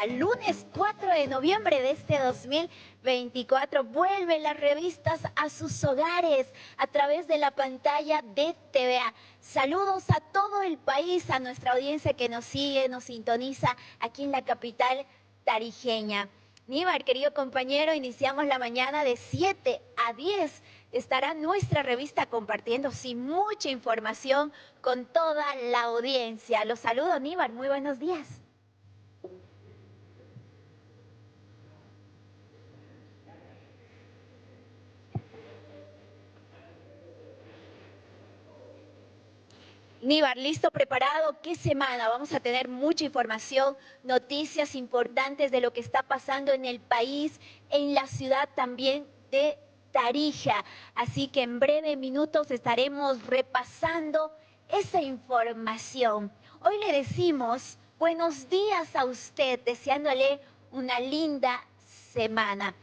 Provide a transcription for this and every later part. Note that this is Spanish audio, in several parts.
Lunes 4 de noviembre de este 2024. Vuelven las revistas a sus hogares a través de la pantalla de TVA. Saludos a todo el país, a nuestra audiencia que nos sigue, nos sintoniza aquí en la capital tarijeña. Níbar, querido compañero, iniciamos la mañana de 7 a 10. Estará nuestra revista compartiendo mucha información con toda la audiencia. Los saludo, Níbar, muy buenos días. Níbar, listo, preparado. ¿Qué semana? Vamos a tener mucha información, noticias importantes de lo que está pasando en el país, en la ciudad también de Tarija. Así que en breves minutos estaremos repasando esa información. Hoy le decimos buenos días a usted, deseándole una linda semana.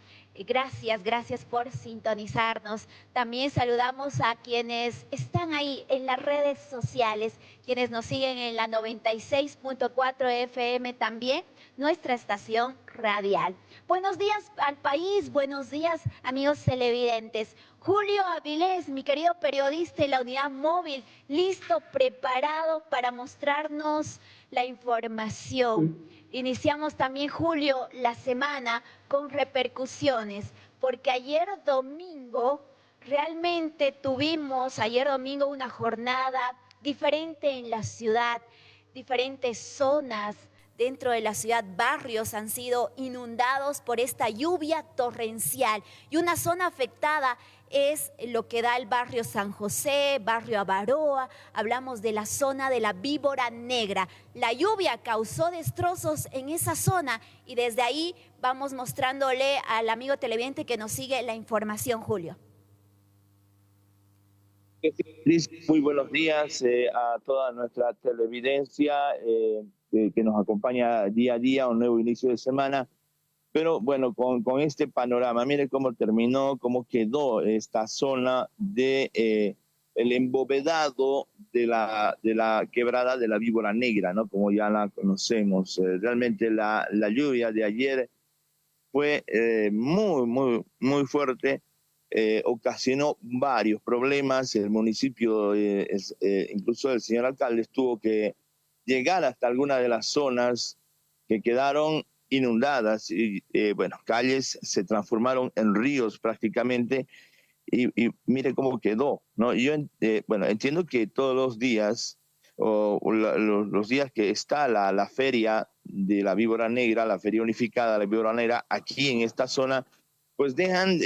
Gracias por sintonizarnos. También saludamos a quienes están ahí en las redes sociales, quienes nos siguen en la 96.4 FM también, nuestra estación radial. Buenos días al país, buenos días amigos televidentes. Julio Avilés, mi querido periodista en la unidad móvil, listo, preparado para mostrarnos la información. Iniciamos también, Julio, la semana con repercusiones, porque ayer domingo realmente tuvimos, una jornada diferente en la ciudad, diferentes zonas dentro de la ciudad, barrios han sido inundados por esta lluvia torrencial y una zona afectada es lo que da el barrio San José, barrio Avaroa, hablamos de la zona de la Víbora Negra. La lluvia causó destrozos en esa zona y desde ahí vamos mostrándole al amigo televidente que nos sigue la información, Julio. Muy buenos días a toda nuestra televidencia que nos acompaña día a día, un nuevo inicio de semana. Pero bueno, con este panorama, mire cómo terminó, cómo quedó esta zona de el embovedado de la quebrada de la Víbora Negra, ¿no? Como ya la conocemos. Realmente la lluvia de ayer fue muy fuerte. Ocasionó varios problemas. El municipio, incluso el señor alcalde, tuvo que llegar hasta algunas de las zonas que quedaron inundadas y calles se transformaron en ríos prácticamente y mire cómo quedó, ¿no? Yo entiendo que todos los días los días que está la feria de la Víbora Negra, la feria unificada de la Víbora Negra aquí en esta zona, pues dejan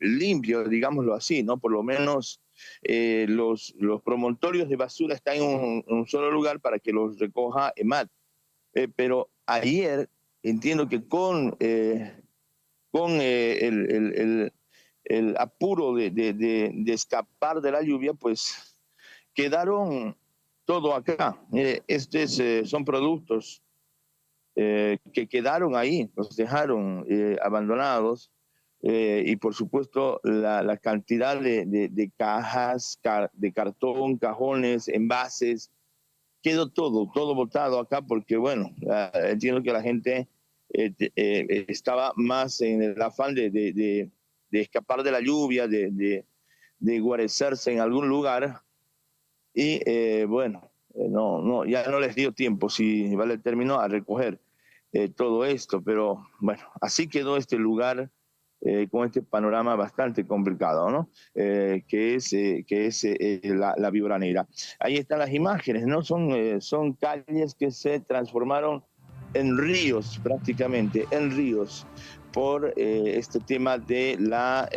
limpio, digámoslo así, ¿no? Por lo menos los promontorios de basura están en un solo lugar para que los recoja EMAT. Pero ayer entiendo que con el apuro de escapar de la lluvia, pues quedaron todo acá. Son productos que quedaron ahí, los dejaron abandonados. Y por supuesto la cantidad de cajas, de cartón, cajones, envases, quedó todo botado acá porque, entiendo que la gente estaba más en el afán de escapar de la lluvia, de guarecerse en algún lugar y, ya no les dio tiempo, si vale el término, a recoger todo esto, pero bueno, así quedó este lugar con este panorama bastante complicado, ¿no? Que es la Víbora Negra. Ahí están las imágenes, ¿no? Son calles que se transformaron en ríos, prácticamente, en ríos, por este tema de la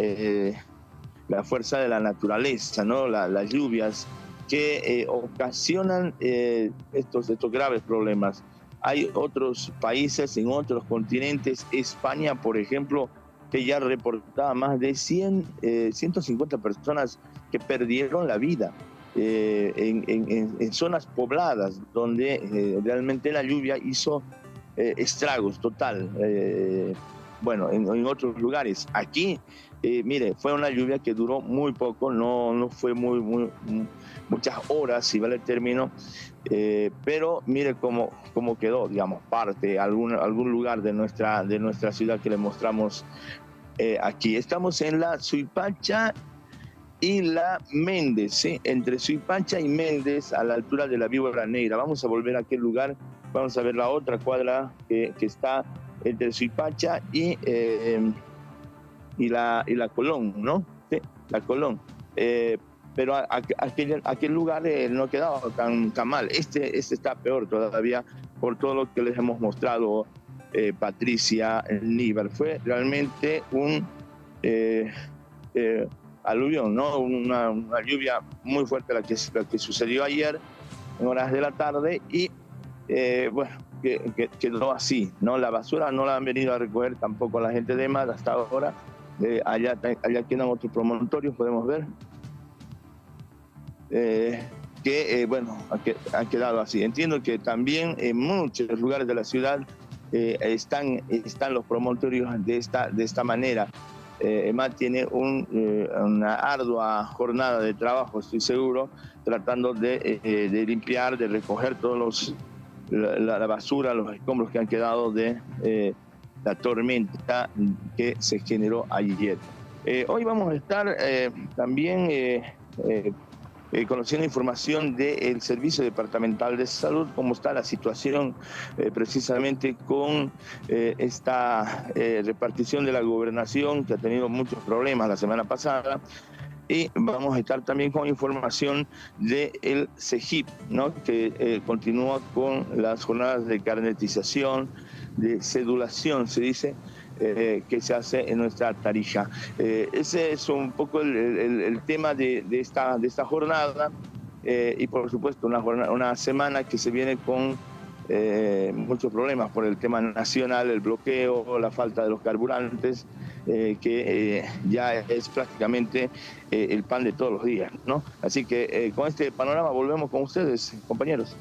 fuerza de la naturaleza, ¿no? Las lluvias que ocasionan estos graves problemas. Hay otros países en otros continentes, España, por ejemplo, que ya reportaba más de 150 personas que perdieron la vida en zonas pobladas donde realmente la lluvia hizo estragos total. bueno, en otros lugares. Aquí, mire, fue una lluvia que duró muy poco, no fue muchas horas, si vale el término, pero mire cómo quedó, digamos, algún lugar de nuestra ciudad que le mostramos aquí. Estamos en la Suipacha y la Méndez, ¿sí? Entre Suipacha y Méndez, a la altura de la Víbora Negra. Vamos a volver a aquel lugar, vamos a ver la otra cuadra que está entre Suipacha y la Colón, ¿no? Sí, la Colón. Pero aquel lugar no quedaba tan mal. Este está peor todavía por todo lo que les hemos mostrado, Patricia, Níbar. Fue realmente un aluvión, ¿no? Una lluvia muy fuerte la que sucedió ayer en horas de la tarde y bueno, que quedó así, ¿no? La basura no la han venido a recoger tampoco la gente de EMAD hasta ahora. Allá quedan otros promontorios, podemos ver, bueno, han quedado así. Entiendo que también en muchos lugares de la ciudad están los promontorios de esta manera. EMAD tiene una ardua jornada de trabajo, estoy seguro, tratando de limpiar, de recoger todos la basura, los escombros que han quedado de la tormenta que se generó ayer. Hoy vamos a estar también conociendo información del Servicio Departamental de Salud, cómo está la situación precisamente con esta repartición de la gobernación, que ha tenido muchos problemas la semana pasada. Y vamos a estar también con información del CEGIP, ¿no? Que continúa con las jornadas de carnetización, de cedulación, se dice, que se hace en nuestra Tarija. Ese es un poco el tema de esta jornada, y por supuesto una semana que se viene con muchos problemas por el tema nacional, el bloqueo, la falta de los carburantes, que ya es prácticamente el pan de todos los días, ¿no? Así que con este panorama volvemos con ustedes, compañeros.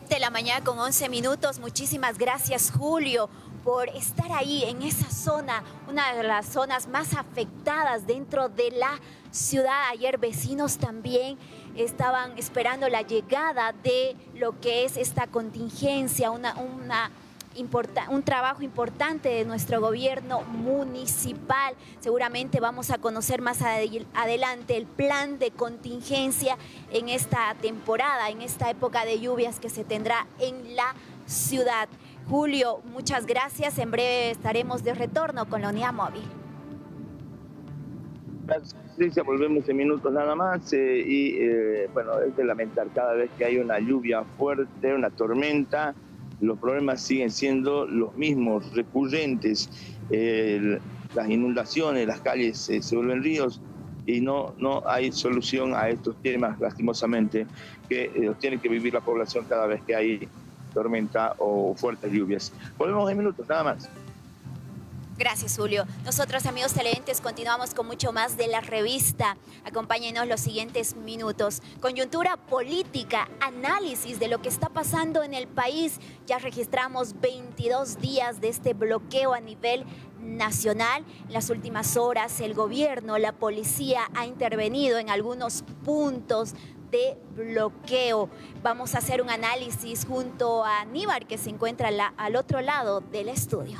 De la mañana con 11 minutos. Muchísimas gracias, Julio, por estar ahí en esa zona, una de las zonas más afectadas dentro de la ciudad. Ayer vecinos también estaban esperando la llegada de lo que es esta contingencia, un trabajo importante de nuestro gobierno municipal. Seguramente vamos a conocer más adelante el plan de contingencia en esta temporada, en esta época de lluvias que se tendrá en la ciudad. Julio, muchas gracias. En breve estaremos de retorno con la unidad móvil. Patricia, volvemos en minutos nada más, bueno, es de lamentar cada vez que hay una lluvia fuerte, una tormenta. Los problemas siguen siendo los mismos, recurrentes. Las inundaciones, las calles se vuelven ríos y no hay solución a estos temas, lastimosamente, que los tiene que vivir la población cada vez que hay tormenta o fuertes lluvias. Volvemos en minutos, nada más. Gracias, Julio. Nosotros, amigos televidentes, continuamos con mucho más de la revista. Acompáñenos los siguientes minutos. Coyuntura política, análisis de lo que está pasando en el país. Ya registramos 22 días de este bloqueo a nivel nacional. En las últimas horas, el gobierno, la policía ha intervenido en algunos puntos de bloqueo. Vamos a hacer un análisis junto a Níbar, que se encuentra al otro lado del estudio.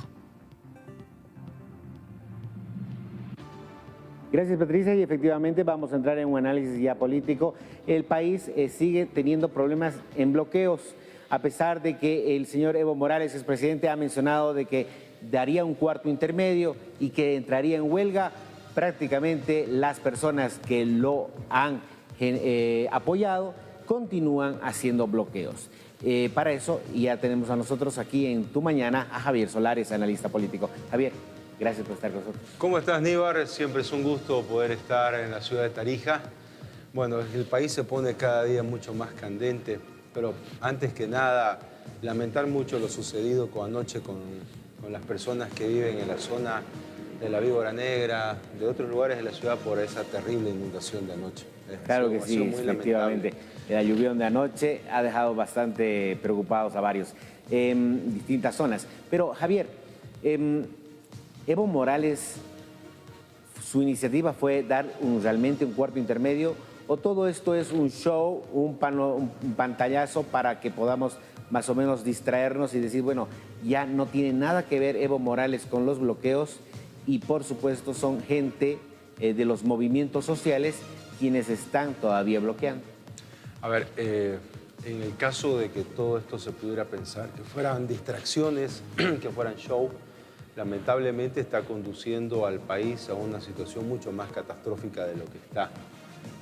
Gracias, Patricia, y efectivamente vamos a entrar en un análisis ya político. El país sigue teniendo problemas en bloqueos, a pesar de que el señor Evo Morales, expresidente, ha mencionado de que daría un cuarto intermedio y que entraría en huelga. Prácticamente las personas que lo han apoyado continúan haciendo bloqueos. Para eso ya tenemos a nosotros aquí en Tu Mañana a Javier Solares, analista político. Javier, gracias por estar con nosotros. ¿Cómo estás, Níbar? Siempre es un gusto poder estar en la ciudad de Tarija. Bueno, el país se pone cada día mucho más candente, pero antes que nada, lamentar mucho lo sucedido anoche con las personas que viven en la zona de la Víbora Negra, de otros lugares de la ciudad por esa terrible inundación de anoche. Claro que Ha sido sí, muy efectivamente. La lluvión de anoche ha dejado bastante preocupados a varios en distintas zonas. Pero, Javier, Evo Morales, ¿su iniciativa fue dar realmente un cuarto intermedio o todo esto es un show, un pantallazo para que podamos más o menos distraernos y decir, bueno, ya no tiene nada que ver Evo Morales con los bloqueos y por supuesto son gente de los movimientos sociales quienes están todavía bloqueando? A ver, en el caso de que todo esto se pudiera pensar que fueran distracciones, que fueran show, lamentablemente está conduciendo al país a una situación mucho más catastrófica de lo que está.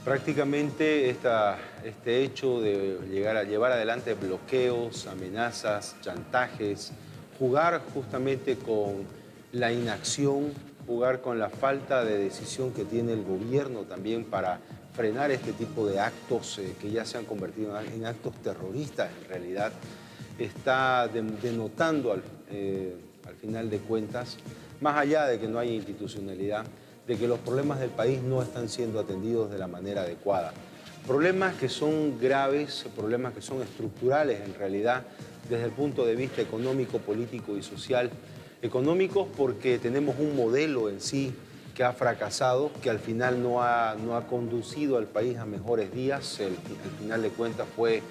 Prácticamente este hecho de llevar adelante bloqueos, amenazas, chantajes, jugar justamente con la inacción, jugar con la falta de decisión que tiene el gobierno también para frenar este tipo de actos que ya se han convertido en actos terroristas en realidad, está denotando al final de cuentas, más allá de que no haya institucionalidad, de que los problemas del país no están siendo atendidos de la manera adecuada. Problemas que son graves, problemas que son estructurales en realidad, desde el punto de vista económico, político y social. Económicos porque tenemos un modelo en sí que ha fracasado, que al final no ha conducido al país a mejores días. Al final de cuentas fue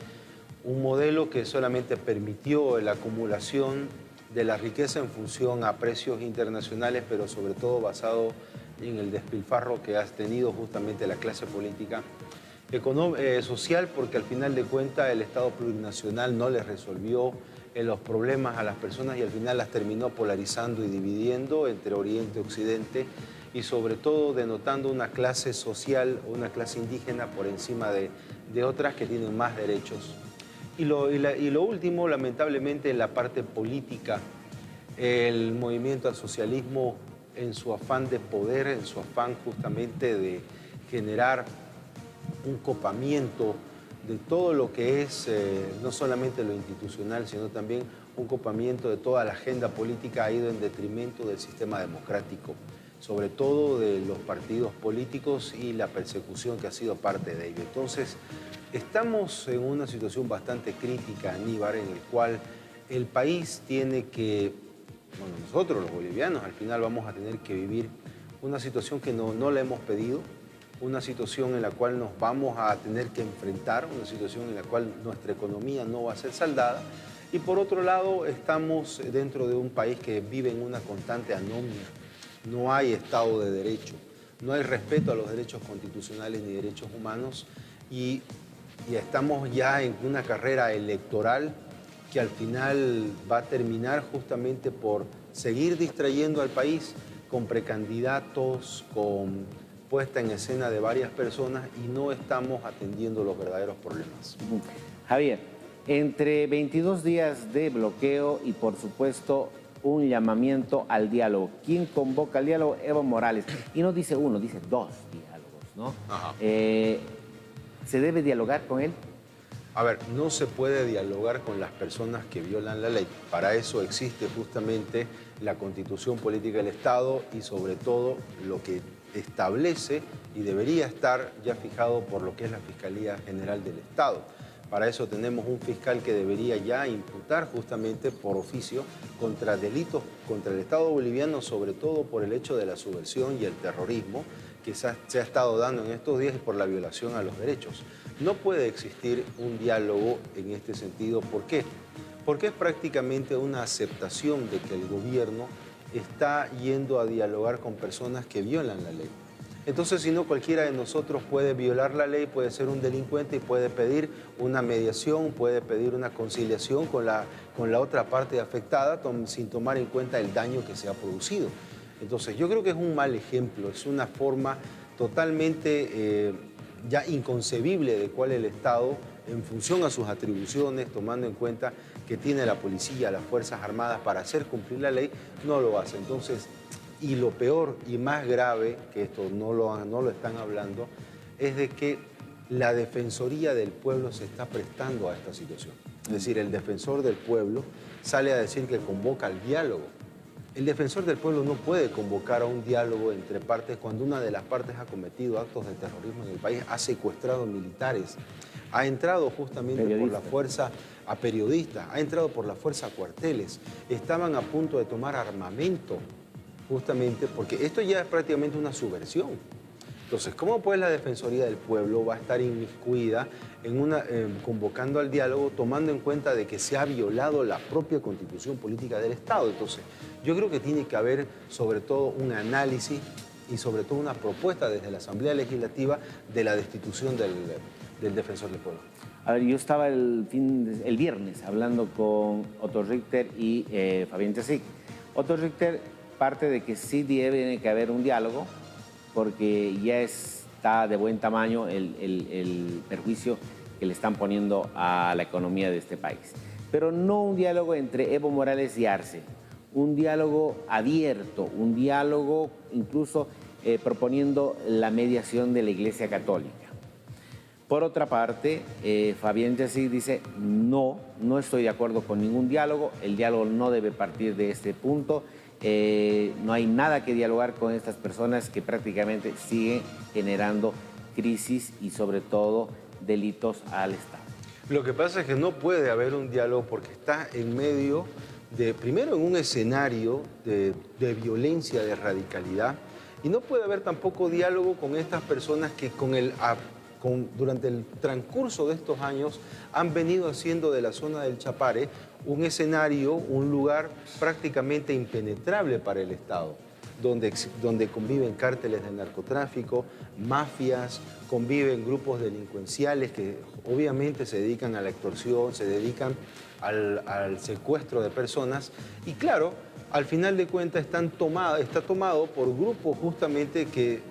un modelo que solamente permitió la acumulación de la riqueza en función a precios internacionales, pero sobre todo basado en el despilfarro que ha tenido justamente la clase política. Social porque al final de cuentas el Estado plurinacional no les resolvió los problemas a las personas y al final las terminó polarizando y dividiendo entre Oriente y Occidente y sobre todo denotando una clase social o una clase indígena por encima de otras que tienen más derechos. Y lo último, lamentablemente, en la parte política, el movimiento al socialismo en su afán de poder, en su afán justamente de generar un copamiento de todo lo que es, no solamente lo institucional, sino también un copamiento de toda la agenda política ha ido en detrimento del sistema democrático, sobre todo de los partidos políticos y la persecución que ha sido parte de ello. Entonces, estamos en una situación bastante crítica, Aníbal, en el cual el país tiene que, bueno, nosotros los bolivianos al final vamos a tener que vivir una situación que no la hemos pedido, una situación en la cual nos vamos a tener que enfrentar, una situación en la cual nuestra economía no va a ser saldada. Y por otro lado, estamos dentro de un país que vive en una constante anomia. No hay Estado de Derecho, no hay respeto a los derechos constitucionales ni derechos humanos y estamos ya en una carrera electoral que al final va a terminar justamente por seguir distrayendo al país con precandidatos, con puesta en escena de varias personas y no estamos atendiendo los verdaderos problemas. Javier, entre 22 días de bloqueo y por supuesto un llamamiento al diálogo. ¿Quién convoca al diálogo? Evo Morales. Y no dice uno, dice dos diálogos, ¿no? ¿Se debe dialogar con él? A ver, no se puede dialogar con las personas que violan la ley. Para eso existe justamente la Constitución Política del Estado y sobre todo lo que establece y debería estar ya fijado por lo que es la Fiscalía General del Estado. Para eso tenemos un fiscal que debería ya imputar justamente por oficio contra delitos contra el Estado boliviano, sobre todo por el hecho de la subversión y el terrorismo que se ha estado dando en estos días y por la violación a los derechos. No puede existir un diálogo en este sentido. ¿Por qué? Porque es prácticamente una aceptación de que el gobierno está yendo a dialogar con personas que violan la ley. Entonces, si no, cualquiera de nosotros puede violar la ley, puede ser un delincuente y puede pedir una mediación, puede pedir una conciliación con la otra parte afectada sin tomar en cuenta el daño que se ha producido. Entonces, yo creo que es un mal ejemplo, es una forma totalmente ya inconcebible de cuál el Estado, en función a sus atribuciones, tomando en cuenta que tiene la policía, las Fuerzas Armadas para hacer cumplir la ley, no lo hace. Entonces, y lo peor y más grave, que esto no lo están hablando, es de que la Defensoría del Pueblo se está prestando a esta situación. Es decir, el defensor del pueblo sale a decir que convoca al diálogo. El defensor del pueblo no puede convocar a un diálogo entre partes cuando una de las partes ha cometido actos de terrorismo en el país, ha secuestrado militares, ha entrado justamente por la fuerza a periodistas, ha entrado por la fuerza a cuarteles, estaban a punto de tomar armamento, justamente porque esto ya es prácticamente una subversión. Entonces, ¿cómo pues la Defensoría del Pueblo va a estar inmiscuida en convocando al diálogo, tomando en cuenta de que se ha violado la propia Constitución Política del Estado? Entonces, yo creo que tiene que haber sobre todo un análisis y sobre todo una propuesta desde la Asamblea Legislativa de la destitución del Defensor del Pueblo. A ver, yo estaba el viernes hablando con Otto Richter y Fabián Chasic. Otto Richter parte de que sí tiene que haber un diálogo, porque ya está de buen tamaño el perjuicio que le están poniendo a la economía de este país. Pero no un diálogo entre Evo Morales y Arce, un diálogo abierto, un diálogo incluso proponiendo la mediación de la Iglesia Católica. Por otra parte, Fabián Chasic dice, no estoy de acuerdo con ningún diálogo, el diálogo no debe partir de este punto. No hay nada que dialogar con estas personas que prácticamente siguen generando crisis y sobre todo delitos al Estado. Lo que pasa es que no puede haber un diálogo porque está en medio de, primero en un escenario de violencia, de radicalidad, y no puede haber tampoco diálogo con estas personas que durante el transcurso de estos años han venido haciendo de la zona del Chapare un escenario, un lugar prácticamente impenetrable para el Estado, donde conviven cárteles de narcotráfico, mafias, conviven grupos delincuenciales que obviamente se dedican a la extorsión, se dedican al secuestro de personas y claro, al final de cuentas está tomado por grupos justamente que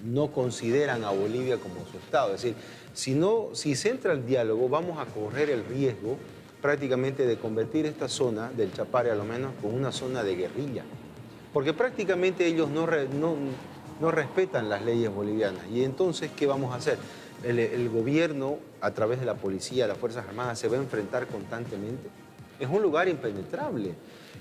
no consideran a Bolivia como su Estado. Es decir, si se entra al diálogo, vamos a correr el riesgo prácticamente de convertir esta zona del Chapare a lo menos con una zona de guerrilla. Porque prácticamente ellos no respetan las leyes bolivianas. Y entonces, ¿qué vamos a hacer? El gobierno, a través de la policía, las Fuerzas Armadas, se va a enfrentar constantemente. Es un lugar impenetrable.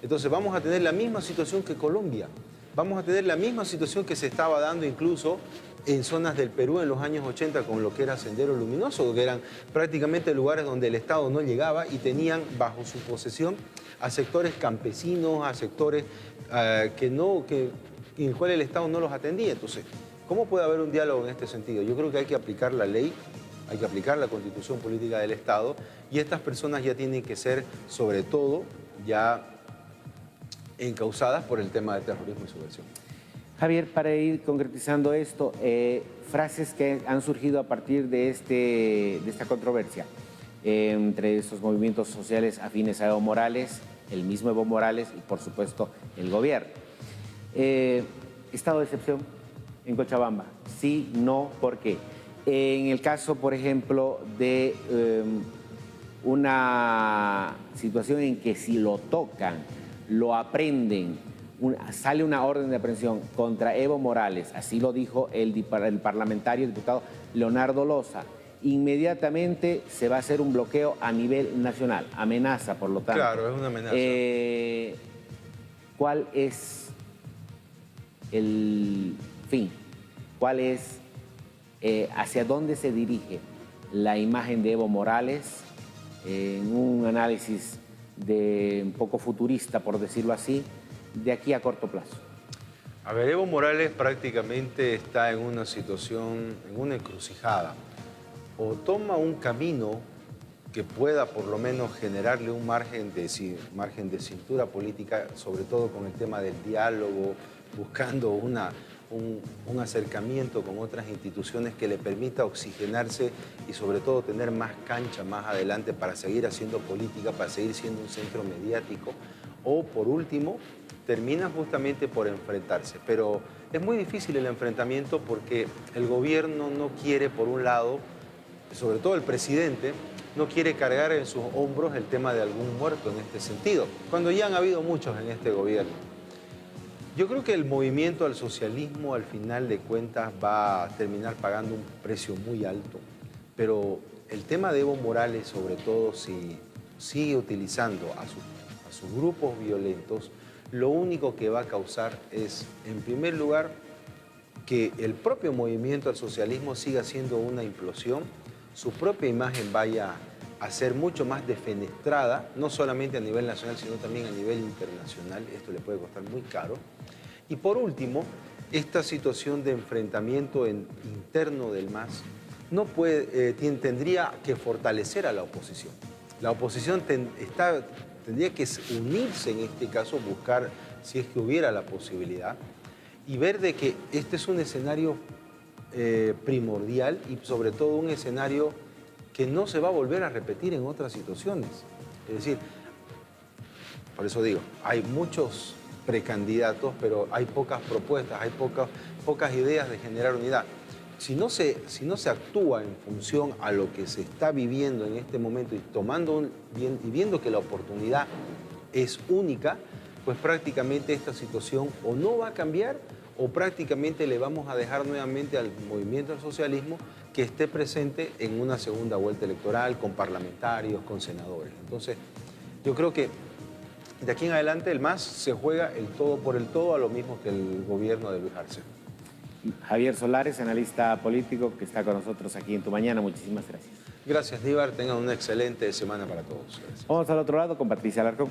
Entonces vamos a tener la misma situación que Colombia. Vamos a tener la misma situación que se estaba dando incluso en zonas del Perú en los años 80 con lo que era Sendero Luminoso, que eran prácticamente lugares donde el Estado no llegaba y tenían bajo su posesión a sectores campesinos, a sectores en el cual el Estado no los atendía. Entonces, ¿cómo puede haber un diálogo en este sentido? Yo creo que hay que aplicar la ley, hay que aplicar la Constitución Política del Estado y estas personas ya tienen que ser, sobre todo, ya encausadas por el tema de terrorismo y subversión. Javier, para ir concretizando esto, frases que han surgido a partir de esta controversia entre estos movimientos sociales afines a Evo Morales, el mismo Evo Morales y, por supuesto, el gobierno. Estado de excepción en Cochabamba, sí, no, ¿por qué? En el caso, por ejemplo, de una situación en que si lo tocan, lo aprenden, sale una orden de aprehensión contra Evo Morales, así lo dijo el parlamentario, el diputado Leonardo Loza, inmediatamente se va a hacer un bloqueo a nivel nacional, amenaza por lo tanto. Claro, es una amenaza. ¿Cuál es el fin? ¿Cuál es, hacia dónde se dirige la imagen de Evo Morales en un análisis un poco futurista, por decirlo así, de aquí a corto plazo? A ver, Evo Morales prácticamente está en una situación, en una encrucijada. O toma un camino que pueda por lo menos generarle un margen de cintura política, sobre todo con el tema del diálogo, buscando un acercamiento con otras instituciones que le permita oxigenarse y sobre todo tener más cancha más adelante para seguir haciendo política, para seguir siendo un centro mediático, o por último, termina justamente por enfrentarse. Pero es muy difícil el enfrentamiento porque el gobierno no quiere, por un lado, sobre todo el presidente, no quiere cargar en sus hombros el tema de algún muerto en este sentido, cuando ya han habido muchos en este gobierno. Yo creo que el movimiento al socialismo, al final de cuentas, va a terminar pagando un precio muy alto, pero el tema de Evo Morales, sobre todo, si sigue utilizando a sus grupos violentos, lo único que va a causar es, en primer lugar, que el propio movimiento al socialismo siga siendo una implosión, su propia imagen vaya a ser mucho más defenestrada, no solamente a nivel nacional, sino también a nivel internacional. Esto le puede costar muy caro. Y por último, esta situación de enfrentamiento interno del MAS tendría que fortalecer a la oposición. La oposición tendría que unirse en este caso, buscar, si es que hubiera la posibilidad, y ver de que este es un escenario primordial y sobre todo un escenario que no se va a volver a repetir en otras situaciones. Es decir, por eso digo, hay muchos precandidatos, pero hay pocas propuestas, hay pocas ideas de generar unidad. Si no se actúa en función a lo que se está viviendo en este momento y viendo que la oportunidad es única, pues prácticamente esta situación o no va a cambiar o prácticamente le vamos a dejar nuevamente al movimiento del socialismo que esté presente en una segunda vuelta electoral con parlamentarios, con senadores. Entonces, yo creo que de aquí en adelante el MAS se juega el todo por el todo a lo mismo que el gobierno de Luis Arce. Javier Solares, analista político, que está con nosotros aquí en Tu Mañana. Muchísimas gracias. Gracias, Díbar. Tengan una excelente semana para todos. Gracias. Vamos al otro lado con Patricia Alarcón.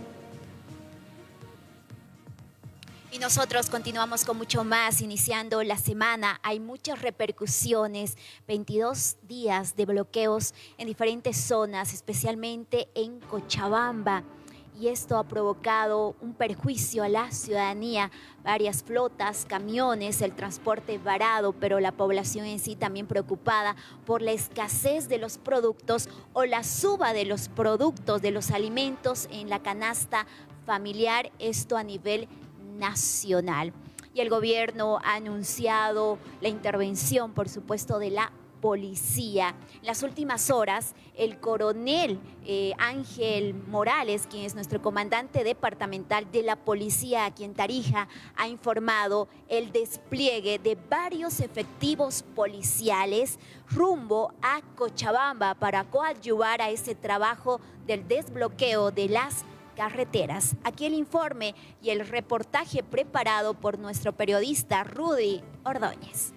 Y nosotros continuamos con mucho más, iniciando la semana. Hay muchas repercusiones, 22 días de bloqueos en diferentes zonas, especialmente en Cochabamba. Y esto ha provocado un perjuicio a la ciudadanía, varias flotas, camiones, el transporte varado, pero la población en sí también preocupada por la escasez de los productos o la suba de los productos, de los alimentos en la canasta familiar, esto a nivel nacional. Y el gobierno ha anunciado la intervención, por supuesto, de la policía. En las últimas horas, el coronel Ángel Morales, quien es nuestro comandante departamental de la policía aquí en Tarija, ha informado el despliegue de varios efectivos policiales rumbo a Cochabamba para coadyuvar a ese trabajo del desbloqueo de las carreteras. Aquí el informe y el reportaje preparado por nuestro periodista Rudy Ordóñez.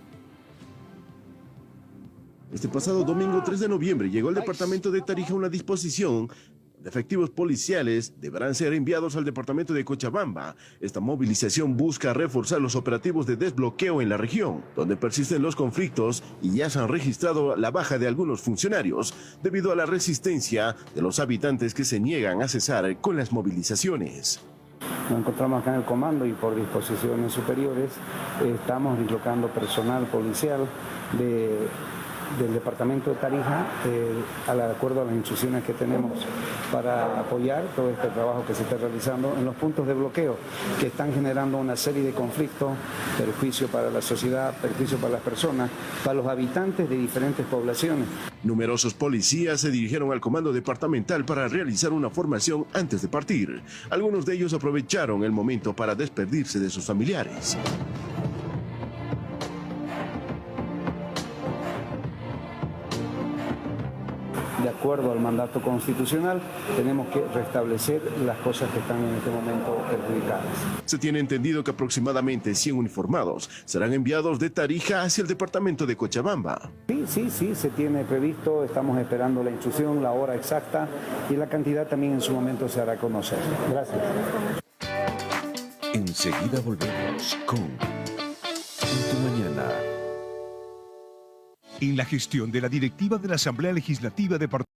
Este pasado domingo 3 de noviembre llegó al departamento de Tarija una disposición de efectivos policiales deberán ser enviados al departamento de Cochabamba. Esta movilización busca reforzar los operativos de desbloqueo en la región, donde persisten los conflictos y ya se han registrado la baja de algunos funcionarios debido a la resistencia de los habitantes que se niegan a cesar con las movilizaciones. Nos encontramos acá en el comando y por disposiciones superiores estamos dislocando personal policial del departamento de Tarija, de acuerdo a las instrucciones que tenemos para apoyar todo este trabajo que se está realizando en los puntos de bloqueo que están generando una serie de conflictos, perjuicio para la sociedad, perjuicio para las personas, para los habitantes de diferentes poblaciones. Numerosos policías se dirigieron al comando departamental para realizar una formación antes de partir. Algunos de ellos aprovecharon el momento para despedirse de sus familiares. De acuerdo al mandato constitucional, tenemos que restablecer las cosas que están en este momento perjudicadas. Se tiene entendido que aproximadamente 100 uniformados serán enviados de Tarija hacia el departamento de Cochabamba. Sí, se tiene previsto, estamos esperando la instrucción, la hora exacta y la cantidad también en su momento se hará conocer. Gracias. Enseguida volvemos con En Tu Mañana. En la gestión de la directiva de la Asamblea Legislativa Departamental